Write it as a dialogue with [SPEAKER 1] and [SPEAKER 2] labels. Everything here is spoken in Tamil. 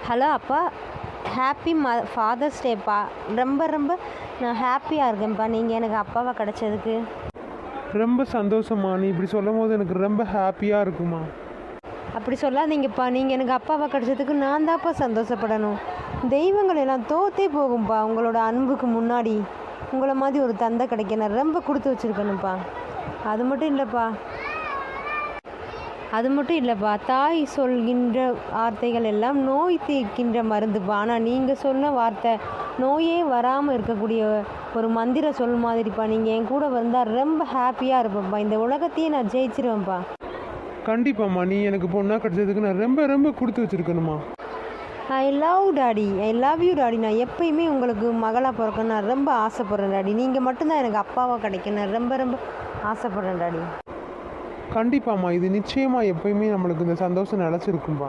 [SPEAKER 1] ஹலோ அப்பா, ஹாப்பி ஃபாதர்ஸ் டேப்பா. ரொம்ப ரொம்ப நான் ஹாப்பியாக இருக்கேன்ப்பா நீங்கள் எனக்கு அப்பாவாக கிடச்சதுக்கு.
[SPEAKER 2] ரொம்ப சந்தோஷமா. நீ இப்படி சொல்லும் போது எனக்கு ரொம்ப ஹாப்பியாக இருக்குமா.
[SPEAKER 1] அப்படி சொல்லாதீங்கப்பா, நீங்கள் எனக்கு அப்பாவாக கிடச்சதுக்கு நான் தான்ப்பா சந்தோஷப்படணும். தெய்வங்கள் எல்லாம் தோத்தே போகும்ப்பா உங்களோட அன்புக்கு முன்னாடி. உங்களை மாதிரி ஒரு தந்தை கிடைக்க நான் ரொம்ப கொடுத்து வச்சுருக்கணும்ப்பா. அது மட்டும் இல்லைப்பா, தாய் சொல்கின்ற வார்த்தைகள் எல்லாம் நோய் தீர்க்கின்ற மருந்துப்பா. ஆனால் நீங்கள் சொன்ன வார்த்தை நோயே வராமல் இருக்கக்கூடிய ஒரு மந்திர சொல் மாதிரிப்பா. நீங்கள் என் கூட வந்தால் ரொம்ப ஹாப்பியாக இருப்பேன்ப்பா. இந்த உலகத்தையே நான் ஜெயிச்சிருவேன்ப்பா.
[SPEAKER 2] கண்டிப்பாம்மா. நீ எனக்கு பொண்ணாக கிடைச்சதுக்கு நான் ரொம்ப ரொம்ப கொடுத்து வச்சுருக்கணுமா.
[SPEAKER 1] I love you daddy. நான் எப்பயுமே உங்களுக்கு மகளாக பிறக்கணும் நான் ரொம்ப ஆசைப்பட்றேன் டாடி. நீங்கள் மட்டும்தான் எனக்கு அப்பாவாக கிடைக்க நான் ரொம்ப ரொம்ப ஆசைப்பட்றேன் டாடி.
[SPEAKER 2] கண்டிப்பாம்மா. இது நிச்சயமாக எப்பயுமே நம்மளுக்கு இந்த சந்தோஷம் நிலச்சிருக்கும்பா.